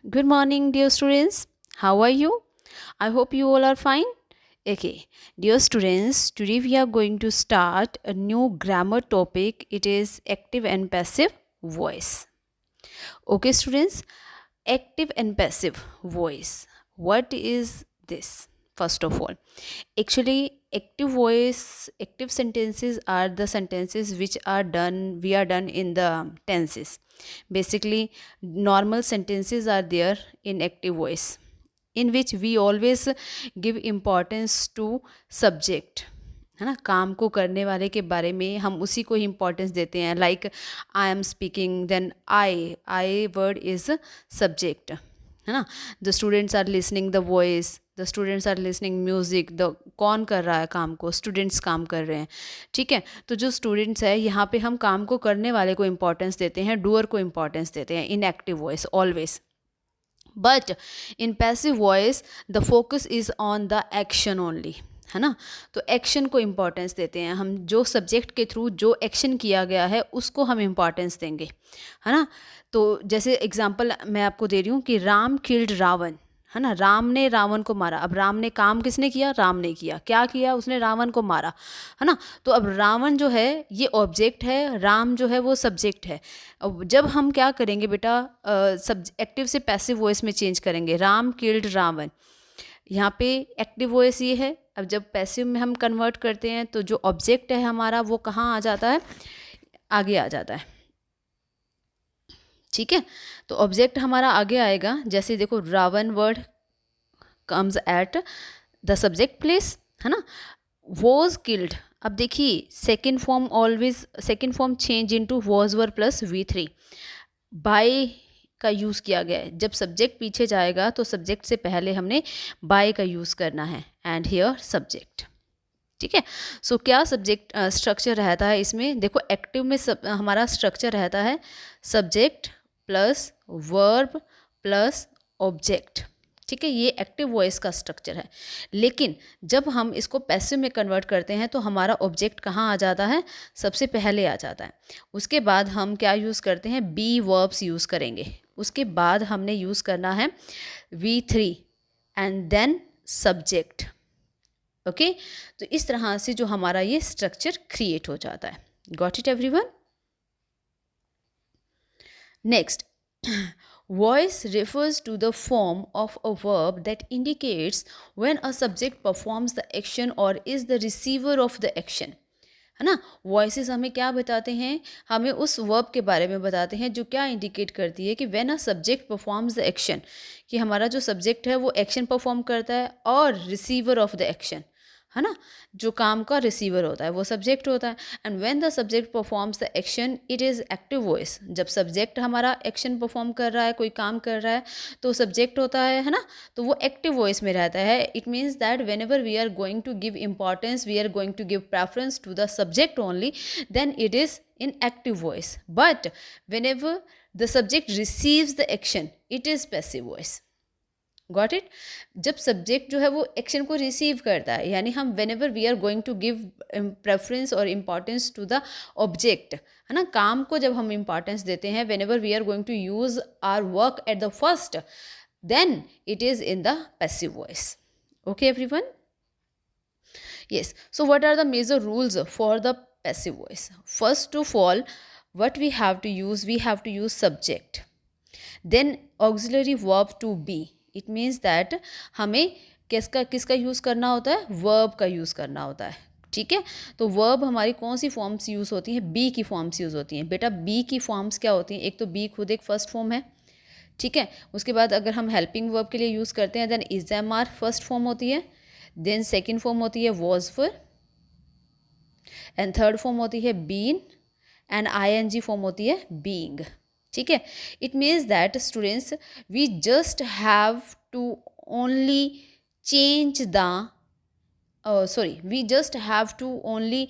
Good morning, dear students. How are you? I hope you all are fine. Okay, dear students, today we are going to start a new grammar topic. It is active and passive voice. Okay, students, active and passive voice. What is this? First of all, actually, active sentences are the sentences which are done, we are done in the tenses. Basically, normal sentences are there in active voice, in which we always give importance to subject, है ना, काम को करने वाले के बारे में हम उसी को ही इम्पोर्टेंस देते हैं. Like I am speaking, then I word is subject, है ना. The students are listening the voice, the students are listening music. The कौन कर रहा है काम को? स्टूडेंट्स काम कर रहे हैं. ठीक है, तो जो स्टूडेंट्स है यहाँ पे हम काम को करने वाले को इम्पोर्टेंस देते हैं, डूअर को इम्पोर्टेंस देते हैं इन active voice always. But in passive voice the focus is on the action only, है ना. तो एक्शन को इम्पोर्टेंस देते हैं हम, जो सब्जेक्ट के थ्रू जो एक्शन किया गया है उसको हम इम्पोर्टेंस देंगे, है ना. तो जैसे एग्जांपल मैं आपको दे रही हूँ कि राम किल्ड रावण, है ना. राम ने रावण को मारा. अब राम ने काम किसने किया? राम ने किया. क्या किया उसने? रावण को मारा, है ना. तो अब रावण जो है ये ऑब्जेक्ट है, राम जो है वो सब्जेक्ट है. अब जब हम क्या करेंगे बेटा, एक्टिव से पैसिव वॉइस में चेंज करेंगे. राम किल्ड रावण, यहाँ पे एक्टिव वॉइस ये है. अब जब पैसिव में हम कन्वर्ट करते हैं तो जो ऑब्जेक्ट है हमारा वो कहाँ आ जाता है? आगे आ जाता है. ठीक है, तो ऑब्जेक्ट हमारा आगे आएगा. जैसे देखो, Ravan word comes at the subject place, है ना. वॉज किल्ड, अब देखिए second form always, second form change into was were plus V3. By का यूज़ किया गया है. जब सब्जेक्ट पीछे जाएगा तो सब्जेक्ट से पहले हमने बाय का यूज़ करना है. And here subject. ठीक है, सो क्या सब्जेक्ट स्ट्रक्चर रहता है इसमें? देखो एक्टिव में हमारा स्ट्रक्चर रहता है subject plus verb plus object. ठीक है, ये एक्टिव वॉइस का स्ट्रक्चर है. लेकिन जब हम इसको पैसिव में कन्वर्ट करते हैं तो हमारा ऑब्जेक्ट कहाँ आ जाता है? सबसे पहले आ जाता है. उसके बाद हम क्या यूज़ करते हैं? बी वर्ब्स यूज़ करेंगे. उसके बाद हमने यूज़ करना है V3 and then subject. Okay, तो इस तरह से जो हमारा ये स्ट्रक्चर क्रिएट हो जाता है. Got it everyone? Next, voice refers to the form of a verb that indicates when a subject performs the action or is the receiver of the action, है ना. वॉइसेस हमें क्या बताते हैं? हमें उस वर्ब के बारे में बताते हैं जो क्या इंडिकेट करती है कि when a subject performs the action, कि हमारा जो सब्जेक्ट है वो एक्शन परफॉर्म करता है, और रिसीवर ऑफ द एक्शन, है ना, जो काम का रिसीवर होता है वो सब्जेक्ट होता है. And when the subject performs the action it is active voice. जब सब्जेक्ट हमारा एक्शन परफॉर्म कर रहा है, कोई काम कर रहा है, तो सब्जेक्ट होता है ना, तो वो एक्टिव वॉइस में रहता है. It means that whenever we are going to give importance, we are going to give preference to the subject only, then it is in active voice. But whenever the subject receives the action, it is passive voice. Got it? जब subject जो है वो action को receive करता है, यानी हम whenever we are going to give preference और इम्पॉर्टेंस टू द ऑब्जेक्ट, है ना, काम को जब हम इम्पॉर्टेंस देते हैं, whenever we are going to use our work at the first, then it is in the passive voice. Okay everyone? yes, so what are the major rules for the passive voice? First of all, what we have to use? We have to use subject, then auxiliary verb to be. It means that हमें किसका किसका use करना होता है? Verb का use करना होता है. ठीक है, तो वर्ब हमारी कौन सी फॉर्म्स यूज़ होती हैं? बी की फॉर्म्स यूज़ होती हैं. बेटा बी की फॉर्म्स क्या होती हैं? एक तो बी खुद एक फर्स्ट फॉर्म है. ठीक है, उसके बाद अगर हम हेल्पिंग वर्ब के लिए यूज़ करते हैं then is am are first form होती है, देन सेकेंड फॉर्म होती है was were, and third form होती है been, and I N G form होती है बीइंग. ठीक है, it means that students we just have to only change the we just have to only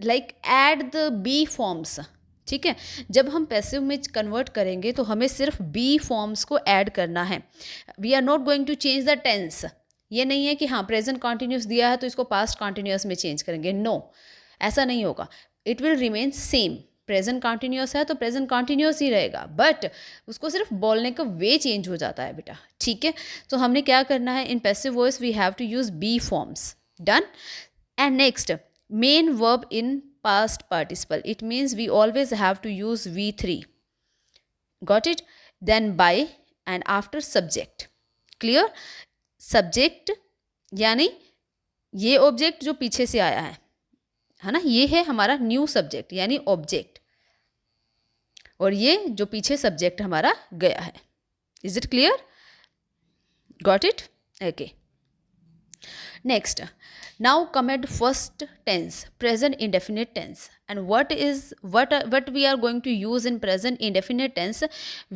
like add the be forms. ठीक है, जब हम पैसिव में कन्वर्ट करेंगे तो हमें सिर्फ बी फॉर्म्स को ऐड करना है. We are not going to change the tense. ये नहीं है कि हाँ प्रेजेंट कॉन्टिन्यूस दिया है तो इसको पास्ट कॉन्टिन्यूस में चेंज करेंगे. नो, ऐसा नहीं होगा. It will remain same. Present continuous है तो प्रेजेंट कंटिन्यूअस ही रहेगा, बट उसको सिर्फ बोलने का वे चेंज हो जाता है बेटा, ठीक है। तो हमने क्या करना है, in passive voice we have to use be forms, done. And next, main verb in past participle, it means we always have to use V3, got it। then by and after subject, clear। subject यानी ये object जो पीछे से आया है ना, ये है हमारा न्यू सब्जेक्ट यानी ऑब्जेक्ट, और ये जो पीछे सब्जेक्ट हमारा गया है। Is it clear, got it, okay. Next, now come at first tense, present indefinite tense, and what we are going to use in present indefinite tense,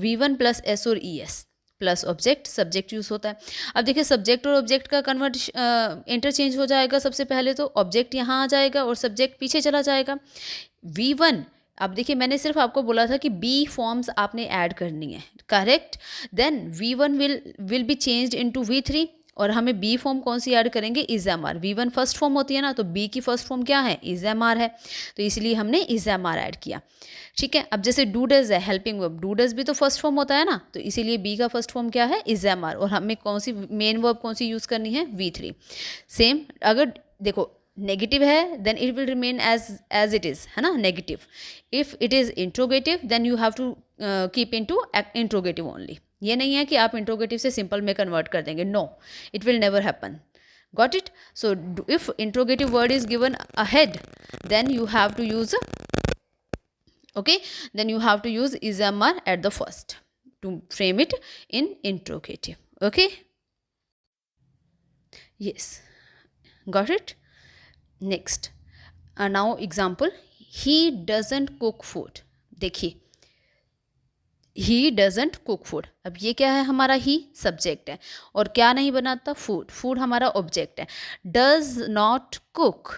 v1 plus s और es plus object, subject use होता है। अब देखिए subject और object का convert interchange हो जाएगा। सबसे पहले तो ऑब्जेक्ट यहाँ आ जाएगा और सब्जेक्ट पीछे चला जाएगा। v1, अब देखिए मैंने सिर्फ आपको बोला था कि बी फॉर्म्स आपने ऐड करनी है, correct. Then v1 will be changed into v3, और हमें बी फॉर्म कौन सी ऐड करेंगे, is am are. V one first form होती है ना, तो बी की फर्स्ट फॉर्म क्या है, इज एम आर है, तो इसलिए हमने इज एम आर ऐड किया, ठीक है। अब जैसे डू डज है, हेल्पिंग वर्ब, डू डज भी तो फर्स्ट फॉर्म होता है ना, तो इसीलिए बी का फर्स्ट फॉर्म क्या है, इज एम आर, और हमें कौन सी मेन वर्ब कौन सी यूज़ करनी है, V3। सेम, अगर देखो नेगेटिव है then it will remain as it is, है ना, negative. If it is interrogative then you have to keep into interrogative only. ये नहीं है कि आप इंट्रोगेटिव से सिंपल में कन्वर्ट कर देंगे, no, it will never happen, got it. So if interrogative word is given ahead then you have to use, okay, then you have to use is mr at the first to frame it in interrogative, okay, yes, got it। next, now example, he doesn't cook food। देखिए he doesn't cook food, अब ये क्या है, हमारा ही subject है, और क्या नहीं बनाता, फूड, फूड हमारा ऑब्जेक्ट है। Does not cook,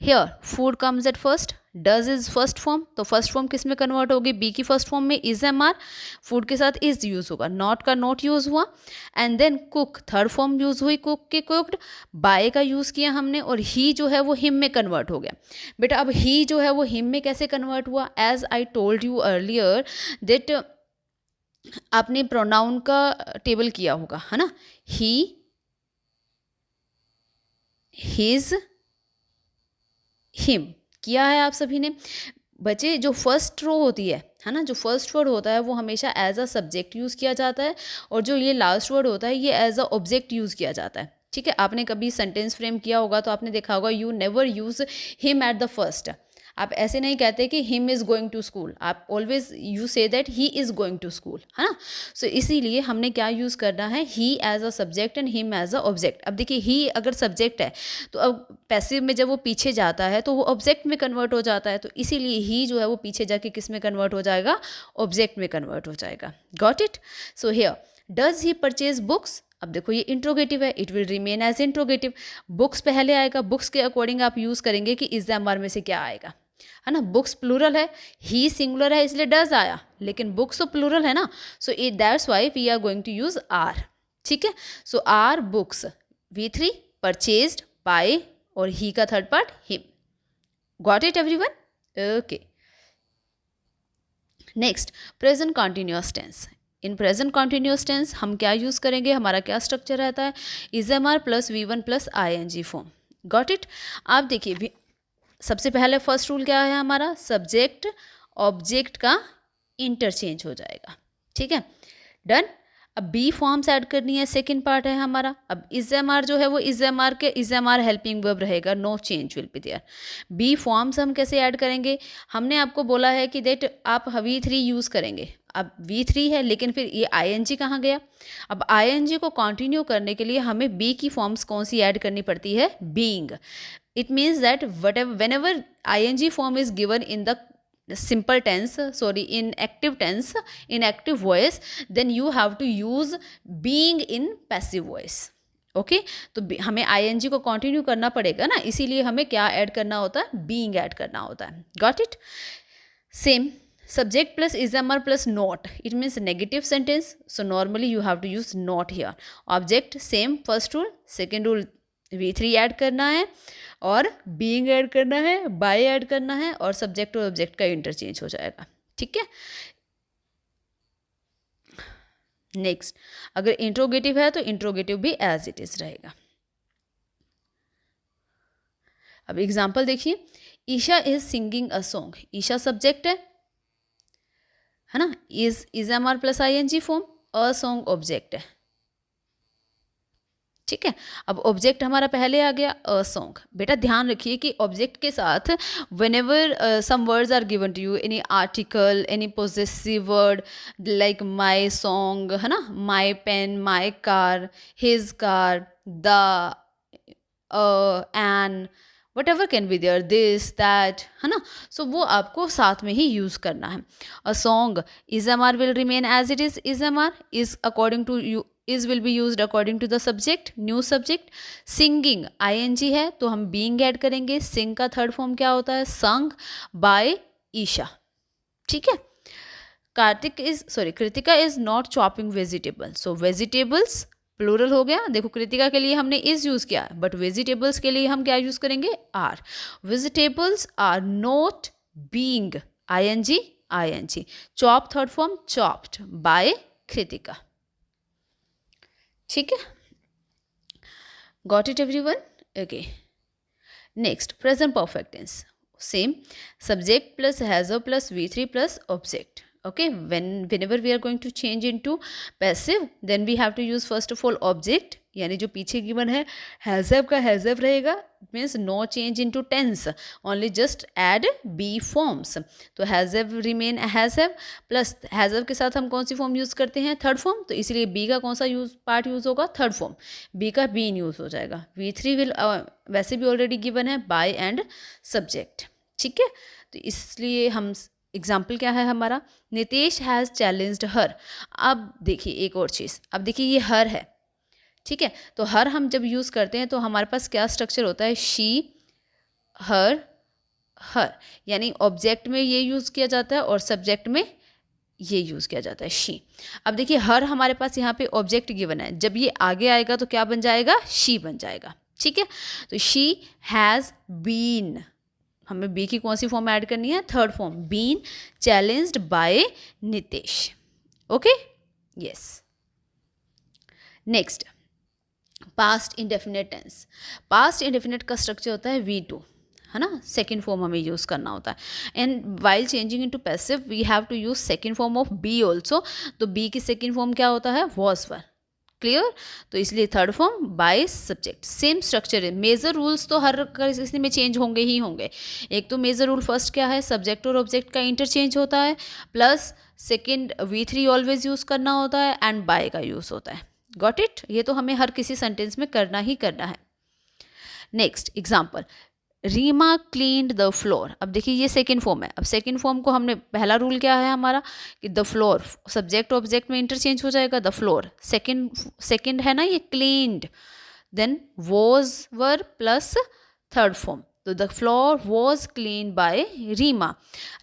here food comes at first, does is first form, तो फर्स्ट फॉर्म किस में कन्वर्ट होगी, बी की फर्स्ट फॉर्म में, इज एम आर, फूड के साथ इज यूज होगा, नॉट का नॉट यूज हुआ, and then cook third form use हुई, कुक की कुकड, बाय का यूज किया हमने, और ही जो है वो हिम में कन्वर्ट हो गया। बेटा अब ही जो है वो हिम में कैसे कन्वर्ट हुआ, as I told you earlier that आपने प्रोनाउन का टेबल किया होगा, है ना, ही, हिज, हिम किया है आप सभी ने। बच्चे जो फर्स्ट रो होती है ना, जो फर्स्ट वर्ड होता है वो हमेशा एज अ सब्जेक्ट यूज़ किया जाता है, और जो ये लास्ट वर्ड होता है ये एज अ ऑब्जेक्ट यूज़ किया जाता है, ठीक है। आपने कभी सेंटेंस फ्रेम किया होगा तो आपने देखा होगा, you never use him at the first, आप ऐसे नहीं कहते कि him is going to school, आप always you say that he is going to school, है ना। सो इसीलिए हमने क्या यूज़ करना है, he as a subject and him as a object. अब देखिए ही अगर सब्जेक्ट है तो अब पैसिव में जब वो पीछे जाता है तो वो ऑब्जेक्ट में कन्वर्ट हो जाता है, तो इसीलिए ही जो है वो पीछे जाके किस में कन्वर्ट हो जाएगा, ऑब्जेक्ट में कन्वर्ट हो जाएगा, got it. So here does he purchase books, अब देखो ये इंट्रोगेटिव है, it will remain as interrogative, books पहले आएगा, बुक्स के अकॉर्डिंग आप यूज़ करेंगे कि इस एम आर में से क्या आएगा, है ना। बुक्स प्लूरल है, ही सिंगुलर है इसलिए डज आया, लेकिन बुक्स तो प्लूरल है ना, so it that's why we are going to use are, ठीक है। So are books, V3 purchased by, और ही का third part him, got it everyone, okay. Next, present continuous tense. In present continuous tense हम क्या use करेंगे, हमारा क्या structure रहता है, is am are plus V1 plus ING form, got it. आप देखिए सबसे पहले फर्स्ट रूल क्या है हमारा, सब्जेक्ट ऑब्जेक्ट का इंटरचेंज हो जाएगा, ठीक है, डन। अब बी फॉर्म्स ऐड करनी है, सेकंड पार्ट है हमारा। अब इज एम आर जो है वो इज एम आर के is am are helping verb रहेगा, no change will be there. Be forms हम कैसे ऐड करेंगे, हमने आपको बोला है कि देट आप V3 यूज़ करेंगे, अब V3 है लेकिन फिर ये ING कहाँ गया, अब ING को कंटिन्यू करने के लिए हमें बी की फॉर्म्स कौन सी ऐड करनी पड़ती है, being. It means that whenever ING form is given in the simple tense, sorry, in active tense, in active voice, then you have to use being in passive voice, okay। तो हमें ING को continue करना पड़ेगा ना, इसीलिए हमें क्या add करना होता है, being ऐड करना होता है, got it। Same, subject plus is mr plus not, it means negative sentence, so normally you have to use not here। Object same, first rule, second rule V3 add करना है और being add करना है, bye add करना है और subject और object का इंटरचेंज हो जाएगा। ठीक है। नेक्स्ट, अगर इंट्रोगेटिव है तो इंट्रोगेटिव भी एज इट इज रहेगा। अब एग्जाम्पल देखिए, Isha is singing a song. Isha subject है ना, is am are plus ING form, a song object है। ठीक है, अब ऑब्जेक्ट हमारा पहले आ गया अ सॉन्ग। बेटा ध्यान रखिए कि ऑब्जेक्ट के साथ whenever some words are given to you, any article, any possessive word like my song, है ना, my pen, my car, his car, the, an, whatever can be there, this, that, है ना, सो वो आपको साथ में ही यूज करना है। A song, is am are will remain as it is am are, is according to you, is will be used according to the subject, new subject। singing ING है तो हम being ऐड करेंगे। sing का third form क्या होता है, sung by Isha. ठीक है, Kritika is not chopping vegetable, so vegetables plural हो गया। देखो कृतिका के लिए हमने इज यूज किया है, बट वेजिटेबल्स के लिए हम क्या यूज करेंगे, are. Vegetables are not being ING। Chop third form, chopped by Kritika. ठीक है, got it everyone? Okay. Next, present perfect tense, same, subject plus has plus V3 plus object. okay, whenever we are going to change into passive, then we have to use first of all object, यानी जो पीछे given है has have का has have रहेगा, means no change into tense, only just add be forms. तो has have remain has have, plus has have के साथ हम कौन सी फॉर्म यूज करते हैं, थर्ड फॉर्म, तो इसलिए बी का कौन सा पार्ट यूज होगा, थर्ड फॉर्म, बी का बीन यूज हो जाएगा। V3 विल वैसे भी ऑलरेडी गिवन है बाय एंड सब्जेक्ट। ठीक है, तो इसलिए हम एग्जाम्पल क्या है हमारा, नितेश हैज़ चैलेंज्ड हर। अब देखिए एक और चीज़, अब देखिए ये हर है। ठीक है, तो हर हम जब यूज़ करते हैं तो हमारे पास क्या स्ट्रक्चर होता है, शी, हर, हर, यानी ऑब्जेक्ट में ये यूज़ किया जाता है और सब्जेक्ट में ये यूज़ किया जाता है, शी। अब देखिए हर हमारे पास यहाँ पे ऑब्जेक्ट गिवन है, जब ये आगे आएगा तो क्या बन जाएगा, शी बन जाएगा। ठीक है, तो शी हैज़ बीन, हमें बी की कौन सी फॉर्म ऐड करनी है, third form, been challenged by Nitesh. Okay, yes. Next, past indefinite tense. Past indefinite का स्ट्रक्चर होता है V2, है ना, सेकेंड फॉर्म हमें यूज़ करना होता है। And while changing into passive we have to use second form of be also. तो बी की सेकेंड फॉर्म क्या होता है, वॉज वर। क्लियर, तो इसलिए third form by subject, same structure है। मेजर रूल्स तो हर किसी में चेंज होंगे ही होंगे। एक तो मेजर रूल फर्स्ट क्या है, सब्जेक्ट और ऑब्जेक्ट का इंटरचेंज होता है, plus second V3 always use करना होता है एंड बाय का यूज़ होता है। गॉट इट, ये तो हमें हर किसी सेंटेंस में करना ही करना है। Next example, Reema cleaned the floor. अब देखिए ये सेकेंड फॉर्म है। अब सेकेंड फॉर्म को हमने, पहला रूल क्या है हमारा कि द फ्लोर, सब्जेक्ट ऑब्जेक्ट में इंटरचेंज हो जाएगा, द फ्लोर। सेकेंड है ना ये cleaned, then was were plus third form, तो the floor was clean by Reema.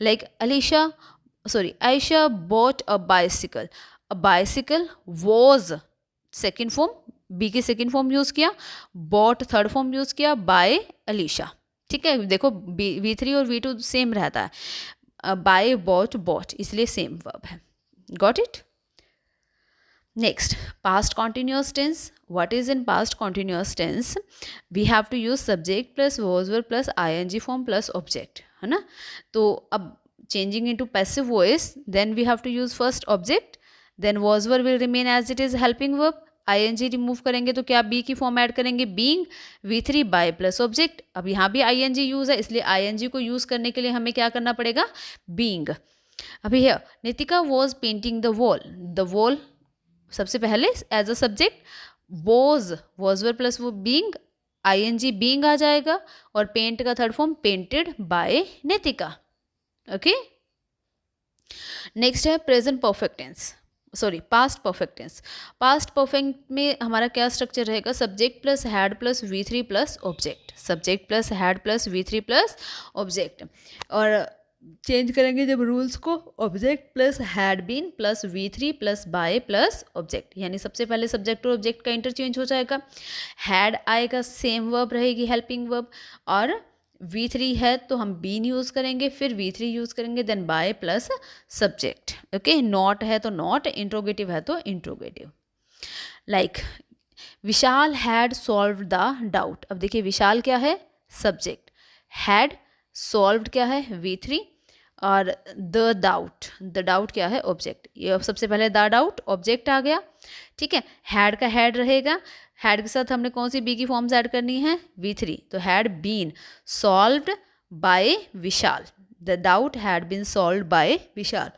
Like Ayesha bought a bicycle, a bicycle was second form, be की सेकेंड फॉर्म यूज़ किया, bought third form use किया by Alisha. ठीक है, देखो V3 और V2 same रहता है, बाय, बॉट, बॉट, इसलिए सेम वर्ब है। Got it? Next, past continuous tense. What is in past continuous tense, we have to use subject plus was verb plus ING form plus object, है ना। तो अब changing into passive voice, then we have to use first object, then was verb will remain as it is helping verb, ING remove करेंगे तो क्या be की form add करेंगे, being, V3 by plus object. अब यहाँ भी ING use है, इसलिए ING को यूज करने के लिए हमें क्या करना पड़ेगा, बीइंग। अभी है Nitika was painting the wall, the wall सबसे पहले as a subject, was verb plus वो बीइंग, ING बीइंग आ जाएगा, और पेंट का third form painted by Nitika. Okay, next है present perfect tense, past perfect tense. Past perfect में हमारा क्या स्ट्रक्चर रहेगा, subject plus had plus V3 plus object, subject plus had plus V3 plus object. और चेंज करेंगे जब rules को, object plus had been plus V3 plus by plus object, यानी सबसे पहले सब्जेक्ट और ऑब्जेक्ट का इंटरचेंज हो जाएगा। हैड आएगा, सेम वर्ब रहेगी हेल्पिंग वर्ब, और V3 है तो हम बीन यूज़ करेंगे, फिर V3 यूज़ करेंगे, then by plus subject. Okay, not है तो नॉट, इंट्रोगेटिव है तो interrogative. Like Vishal had solve the doubt. अब देखिए विशाल क्या है, सब्जेक्ट, हैड सॉल्व्ड क्या है, V3, और द डाउट क्या है, ऑब्जेक्ट। ये अब सबसे पहले द डाउट ऑब्जेक्ट आ गया, ठीक है। हैड का हैड रहेगा, हैड के साथ हमने कौन सी बी की फॉर्म्स ऐड करनी है, V3, तो had been solved by Vishal, the doubt had been solved by Vishal.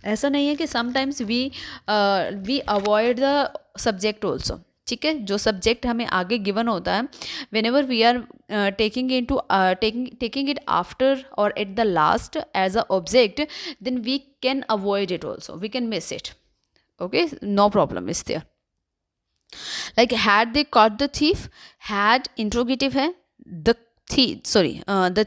ऐसा नहीं है कि sometimes we avoid the subject also, ठीक है। जो सब्जेक्ट हमें आगे गिवन होता है, whenever we are taking it after और at the last as a object, then we can avoid it also, we can miss it, okay, no problem is there. Like had they caught the thief, had interrogative है, the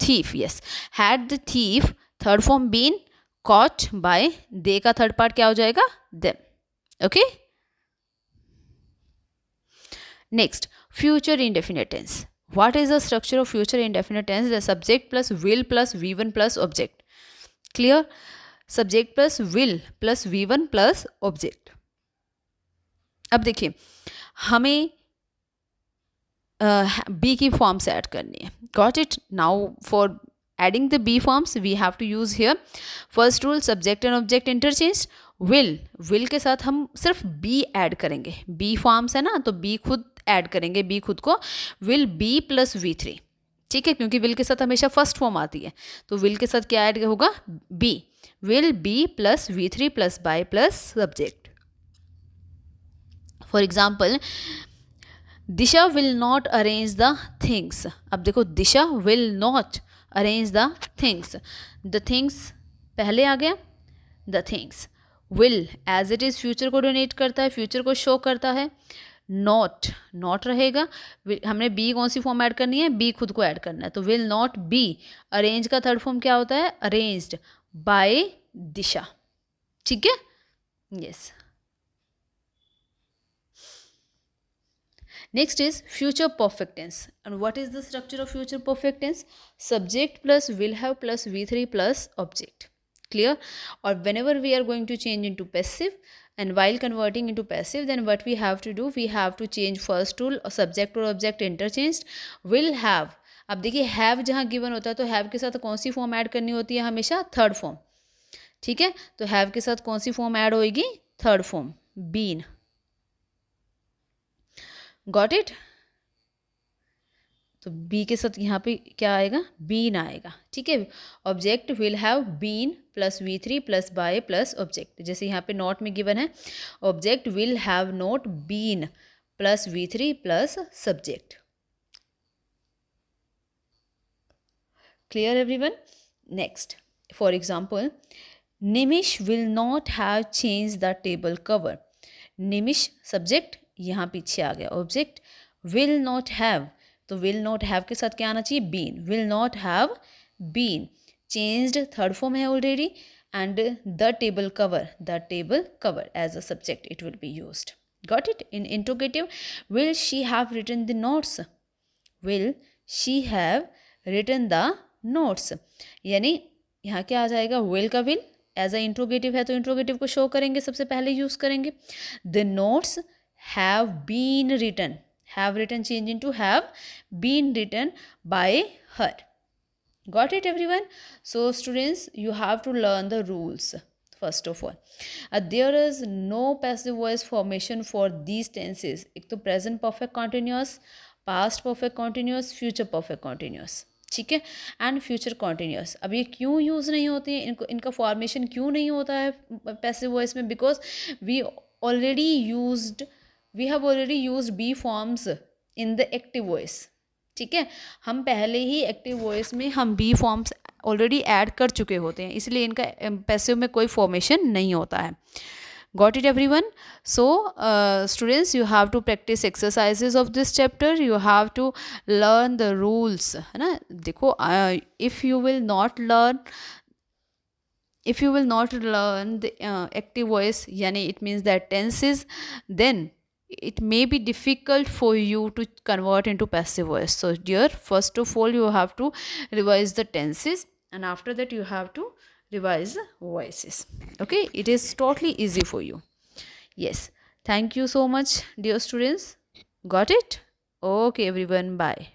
thief, yes, had the thief, third form been, caught by, they का third part क्या हो जाएगा, them, okay। Next, future indefinite tense. What is the structure of future indefinite tense? The subject plus will plus V1 plus object. Clear? Subject plus will plus V1 plus object. अब देखिए हमें be की forms add करनी है। Got it? Now for adding the B forms we have to use here first rule, subject and object interchange। will के साथ हम सिर्फ B ऐड करेंगे, B फॉर्म्स है ना, तो B खुद ऐड करेंगे, B खुद को, will B प्लस V3, ठीक है, क्योंकि will के साथ हमेशा फर्स्ट फॉर्म आती है, तो will के साथ क्या ऐड होगा, B, will B plus V3 plus by plus subject. For example, Disha will not arrange the things. अब देखो Disha will not arrange the things, the things पहले आ गया, the things, will as it is future को denote करता है, future को show करता है, नॉट रहेगा, हमने बी कौन सी फॉर्म ऐड करनी है, बी खुद को ऐड करना है, तो विल नॉट बी, अरेंज का थर्ड फॉर्म क्या होता है, अरेंज्ड बाय दिशा, ठीक है, yes. Next is future perfect tense. And what is the structure of future perfect tense? Subject plus will have plus V3 plus object. Clear? Or whenever we are going to change into passive, and while converting into passive, then what we have to do, we have to change first rule, subject or object interchanged, will have। अब देखिए have जहाँ given होता है तो have के साथ कौन सी फॉर्म ऐड करनी होती है, हमेशा थर्ड फॉर्म, ठीक है, तो have के साथ कौन सी फॉर्म ऐड होएगी, third form, been। Got it? तो बी के साथ यहाँ पे क्या आएगा, बीन आएगा, ठीक है। Object will have been plus V3 plus by plus object, जैसे यहाँ पे नॉट में गिवन है, object will have not been plus V3 plus subject. Clear everyone? Next, for example, Nimish will not have change the table cover. Nimish subject, यहाँ पीछे आ गया object, will not have, तो विल नॉट हैव के साथ क्या आना चाहिए, been, will not have been changed, third form है already, and the table cover as a subject it will be used. Got it? In interrogative, will she have written the notes, will she have written the notes, यानी यहाँ क्या आ जाएगा, will का will as a interrogative है तो interrogative को show करेंगे, सबसे पहले यूज करेंगे। The notes have been written, have written change into have been written by her। Got it everyone? So students, you have to learn the rules first of all। there is no passive voice formation for these tenses। एक तो present perfect continuous, past perfect continuous, future perfect continuous, ठीक है, and future continuous. अब ये क्यों use नहीं होती हैं, इनका फॉर्मेशन क्यों नहीं होता है पैसिव वॉइस में, because we have already used be forms in the active voice, ठीक है, हम पहले ही एक्टिव वॉइस में हम बी फॉर्म्स ऑलरेडी ऐड कर चुके होते हैं, इसलिए इनका पैसिव में कोई फॉर्मेशन नहीं होता है। Got it everyone? So students, you have to practice exercises of this chapter. You have to learn the rules, है ना. देखो, if you will not learn, the active voice, yani it means that tenses, then it may be difficult for you to convert into passive voice. So dear, first of all you have to revise the tenses, and after that you have to revise the voices. Okay, it is totally easy for you. Yes, thank you so much dear students. Got it? Okay everyone, bye.